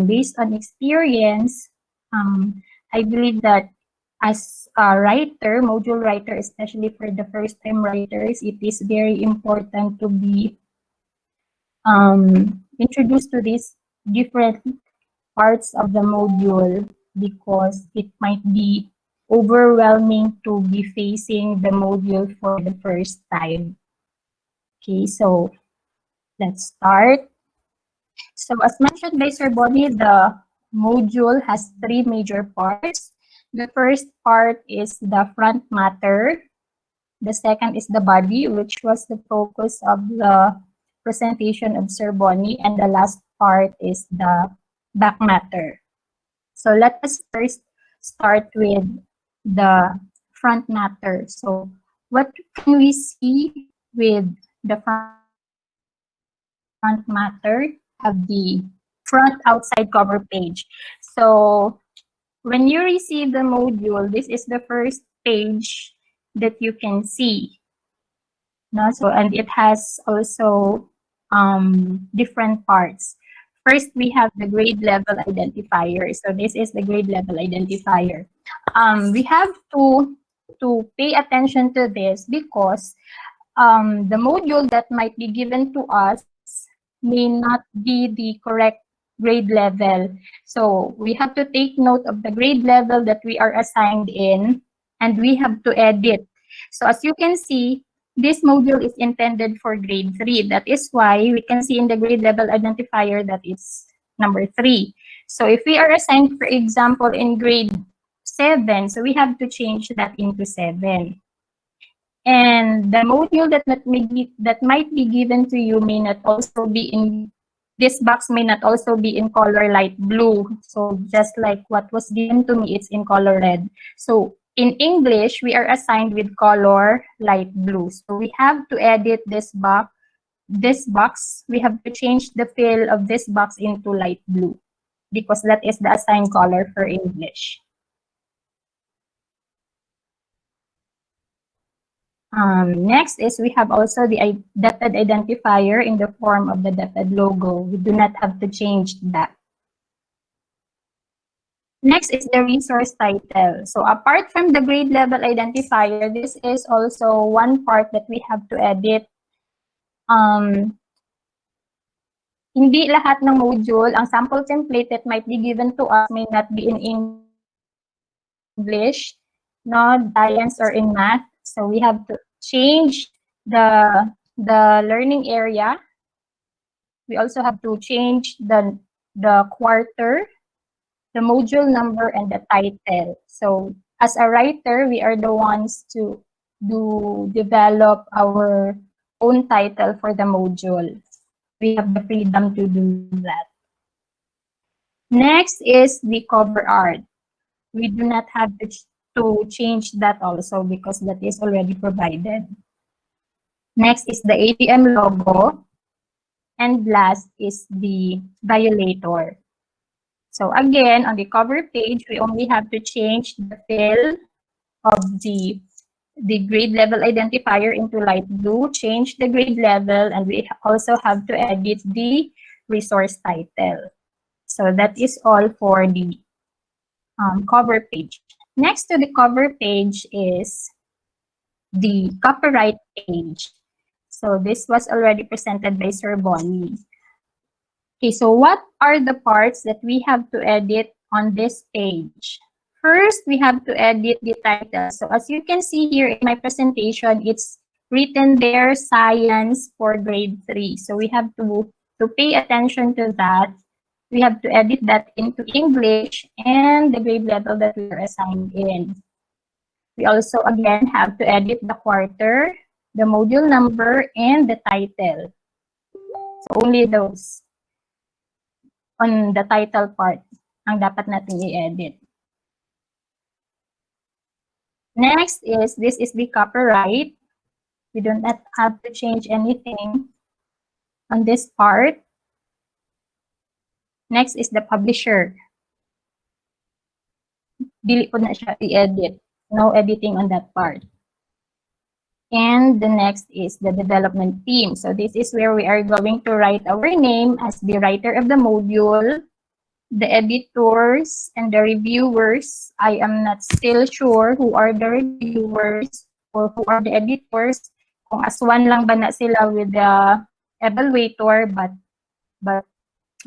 based on experience, I believe that as a writer, module writer, especially for the first-time writers, it is very important to be introduced to these different parts of the module because it might be overwhelming to be facing the module for the first time. Okay, so let's start. So as mentioned by Sir Bonnie, the module has three major parts. The first part is the front matter. The second is the body, which was the focus of the presentation of Sir Bonnie. And the last part is the back matter. So let us first start with the front matter. So what can we see with the front matter? Have the front outside cover page. So when you receive the module, this is the first page that you can see. No? So, and it has also different parts. First, we have the grade level identifier. So this is the grade level identifier. We have to pay attention to this because the module that might be given to us may not be the correct grade level. So we have to take note of the grade level that we are assigned in, and we have to edit. So as you can see, this module is intended for grade 3. That is why we can see in the grade level identifier that it's number 3. So if we are assigned, for example, in grade 7, so we have to change that into 7. And the module that might be given to you may not also be in this box, may not also be in color light blue. So just like what was given to me, it's in color red. So in English, we are assigned with color light blue. So we have to edit this box. We have to change the fill of this box into light blue because that is the assigned color for English. Next is we have also the dotted identifier in the form of the dotted logo. We do not have to change that. Next is the resource title. So apart from the grade level identifier, this is also one part that we have to edit. Hindi lahat ng module, ang sample template that might be given to us may not be in English, no, science, or in math. So we have to change the learning area. We also have to change the quarter, the module number, and the title. So as a writer, we are the ones to develop our own title for the module. We have the freedom to do that. Next is the cover art. We do not have to change that also because that is already provided. Next is the ATM logo. And last is the violator. So again, on the cover page, we only have to change the fill of the grade level identifier into light blue, change the grade level, and we also have to edit the resource title. So that is all for the cover page. Next to the cover page is the copyright page. So this was already presented by Sir Bonnie. Okay, so what are the parts that we have to edit on this page? First, we have to edit the title. So as you can see here in my presentation, it's written there, Science for grade 3. So we have to pay attention to that. We have to edit that into English and the grade level that we are assigned in. We also, again, have to edit the quarter, the module number, and the title. So only those on the title part ang dapat natin i-edit. Next is, this is the copyright. We do not have to change anything on this part. Next is the publisher. Dili po na siya i-edit. No editing on that part. And the next is the development team. So this is where we are going to write our name as the writer of the module. the editors and the reviewers. I am not still sure who are the reviewers or who are the editors. Kung aswan lang ba na sila with the evaluator, but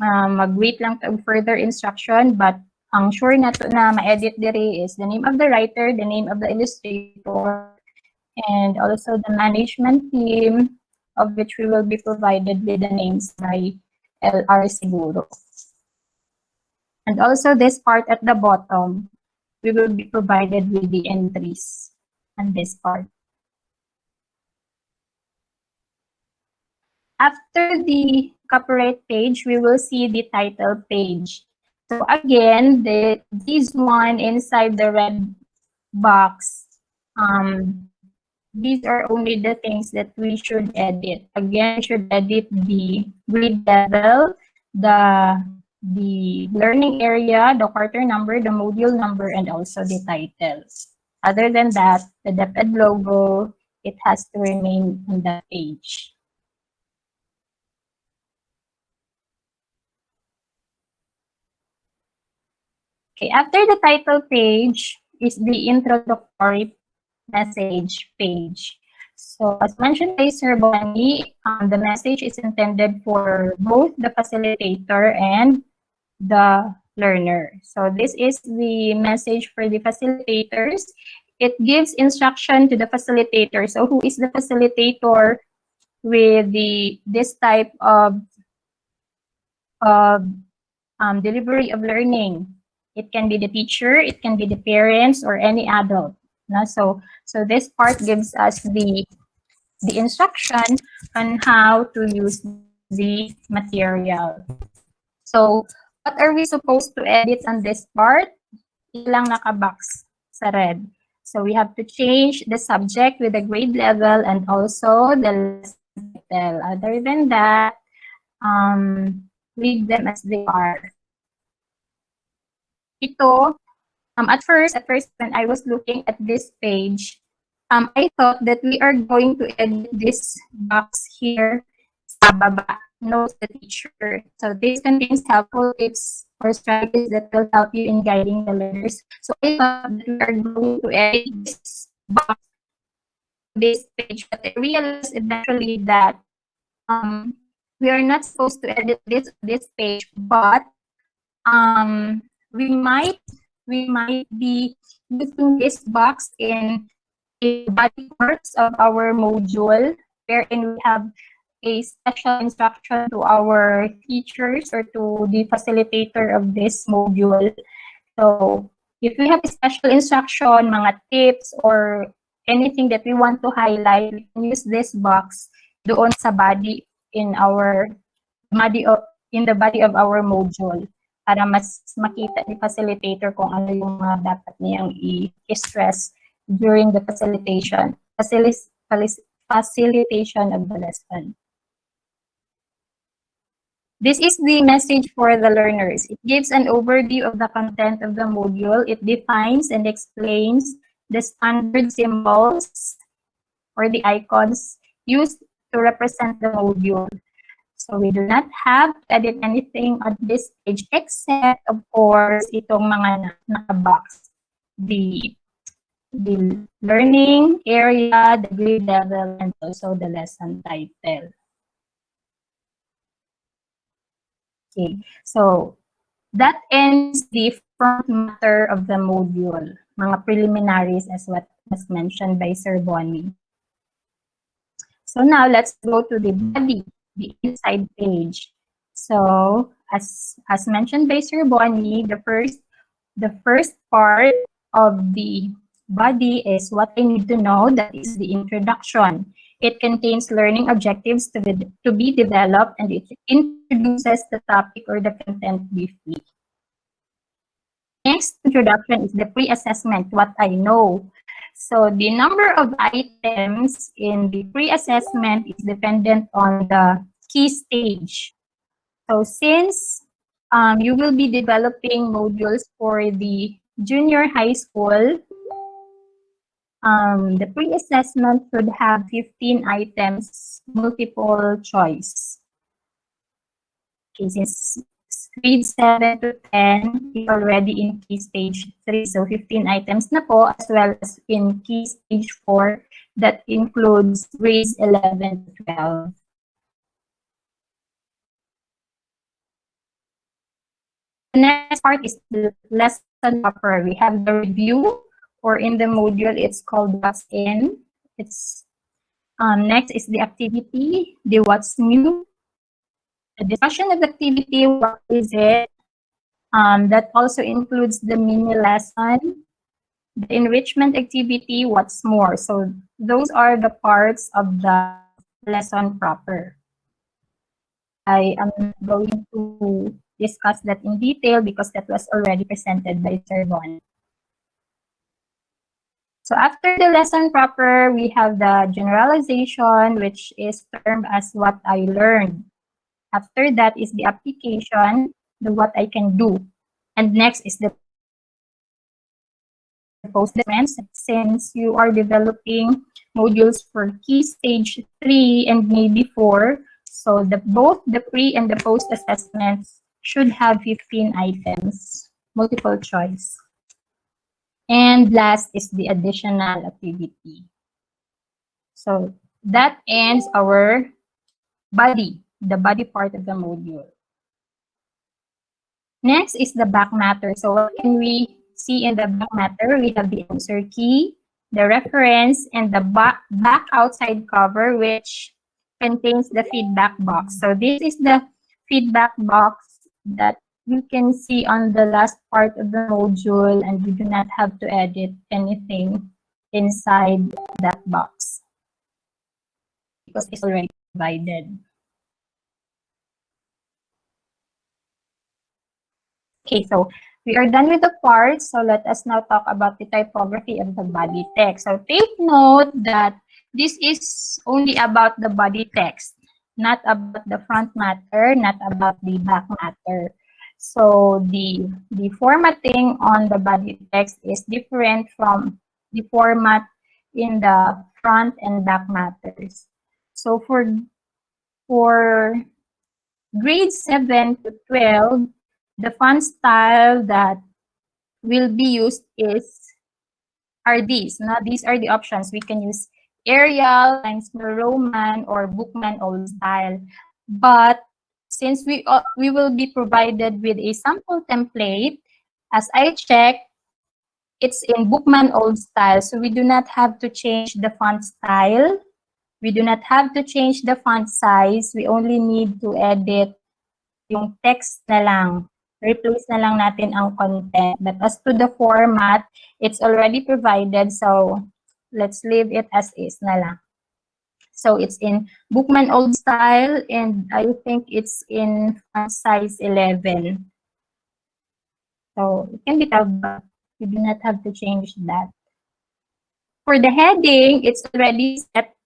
mag-wait lang to further instruction. But ang sure na to na ma-edit diri is the name of the writer, the name of the illustrator, and also the management team, of which we will be provided with the names by LR Siguro. And also this part at the bottom, we will be provided with the entries on this part. After the copyright page, we will see the title page. So again, these one inside the red box, these are only the things that we should edit. Again, we should edit the grade level, the learning area, the quarter number, the module number, and also the title. Other than that, the DepEd logo, it has to remain on that page. Okay, after the title page is the introductory message page. So as mentioned by Sir Bonnie, the message is intended for both the facilitator and the learner. So this is the message for the facilitators. It gives instruction to the facilitator. So who is the facilitator with this type of delivery of learning? It can be the teacher, it can be the parents, or any adult. No? So this part gives us the instruction on how to use the material. So what are we supposed to edit on this part? Ilang nakabox sa red. So we have to change the subject with the grade level and also the lesson title. Other than that, leave them as they are. Ito, at first when I was looking at this page, I thought that we are going to edit this box here sa baba, knows the teacher. So this contains helpful tips or strategies that will help you in guiding the learners. So I thought that we are going to edit this box, this page, but I realized eventually that we are not supposed to edit this page, but we might be using this box in a body parts of our module, wherein we have a special instruction to our teachers or to the facilitator of this module. So if we have a special instruction, mga tips, or anything that we want to highlight, we can use this box doon sa body in the body of our module para mas makita ni facilitator kung ano yung mga dapat niyang i-stress during the facilitation of the lesson. This is the message for the learners. It gives an overview of the content of the module. It defines and explains the standard symbols or the icons used to represent the module. So we do not have to edit anything on this page except, of course, itong mga nakabox. The learning area, the grade level, and also the lesson title. Okay, so that ends the front matter of the module, mga preliminaries as what was mentioned by Sir Bonnie. So now let's go to the body, the inside page. So as mentioned by Sir Bonnie, the first part of the body is what I need to know. That is the introduction. It contains learning objectives to be developed, and it introduces the topic or the content briefly. Next introduction is the pre-assessment, what I know. So the number of items in the pre-assessment is dependent on the key stage. So since you will be developing modules for the junior high school, the pre-assessment should have 15 items, multiple choice. Okay, grade 7 to 10 is already in key stage 3. So 15 items na po, as well as in key stage 4 that includes grades 11 to 12. The next part is the lesson proper. We have the review, or in the module, it's called What's In. It's next is the activity, the What's New, the discussion of the activity, what is it? That also includes the mini lesson, the enrichment activity, what's more. So those are the parts of the lesson proper. I am not going to discuss that in detail because that was already presented by Sir Von. So after the lesson proper, we have the generalization, which is termed as what I learned. After that is the application, the what I can do. And next is the post assessments. Since you are developing modules for key stage 3 and maybe 4, so both the pre and the post assessments should have 15 items, multiple choice. And last is the additional activity. So that ends our body, the body part of the module. Next is the back matter. So what can we see in the back matter? We have the answer key, the reference, and the back outside cover, which contains the feedback box. So this is the feedback box that you can see on the last part of the module, and you do not have to edit anything inside that box because it's already provided. Okay, so we are done with the parts. So let us now talk about the typography of the body text. So take note that this is only about the body text, not about the front matter, not about the back matter. So the formatting on the body text is different from the format in the front and back matters. So for grade 7 to 12, the font style that will be used are these. Now, these are the options. We can use Arial, Times New Roman, or Bookman Old Style. But since we will be provided with a sample template, as I checked, it's in Bookman Old Style. So we do not have to change the font style. We do not have to change the font size. We only need to edit yung text na lang. Replace na lang natin ang content. But as to the format, it's already provided. So let's leave it as is na lang. So it's in Bookman Old Style, and I think it's in font size 11. So it can be tough, but you do not have to change that. For the heading, it's already set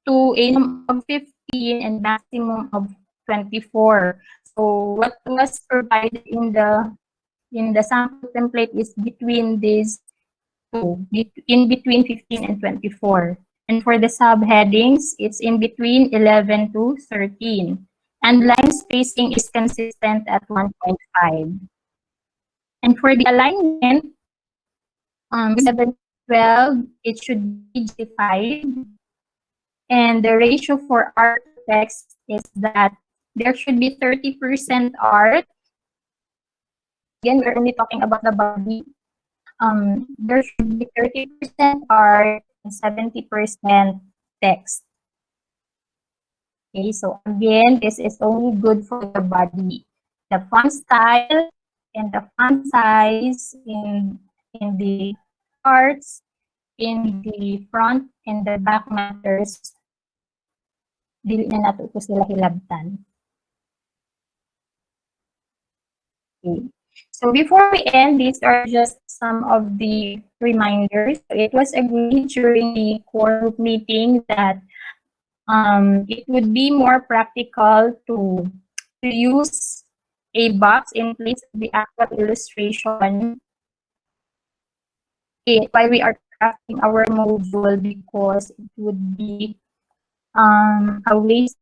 to a minimum of 15 and maximum of 24. So what was provided in the sample template is between these two, in between 15 and 24. And for the subheadings, it's in between 11 to 13. And line spacing is consistent at 1.5. And for the alignment, 7 to 12, it should be G5. And the ratio for art to text is that there should be 30% art. Again, we're only talking about the body. There should be 30% art and 70% text. Okay, so again, this is only good for the body. The font style and the font size in the parts, in the front and the back matters, dili na nato ito sila hilabtan. Okay. So before we end, these are just some of the reminders. It was agreed during the core group meeting that it would be more practical to use a box in place of the actual illustration while we are crafting our module, because it would be a waste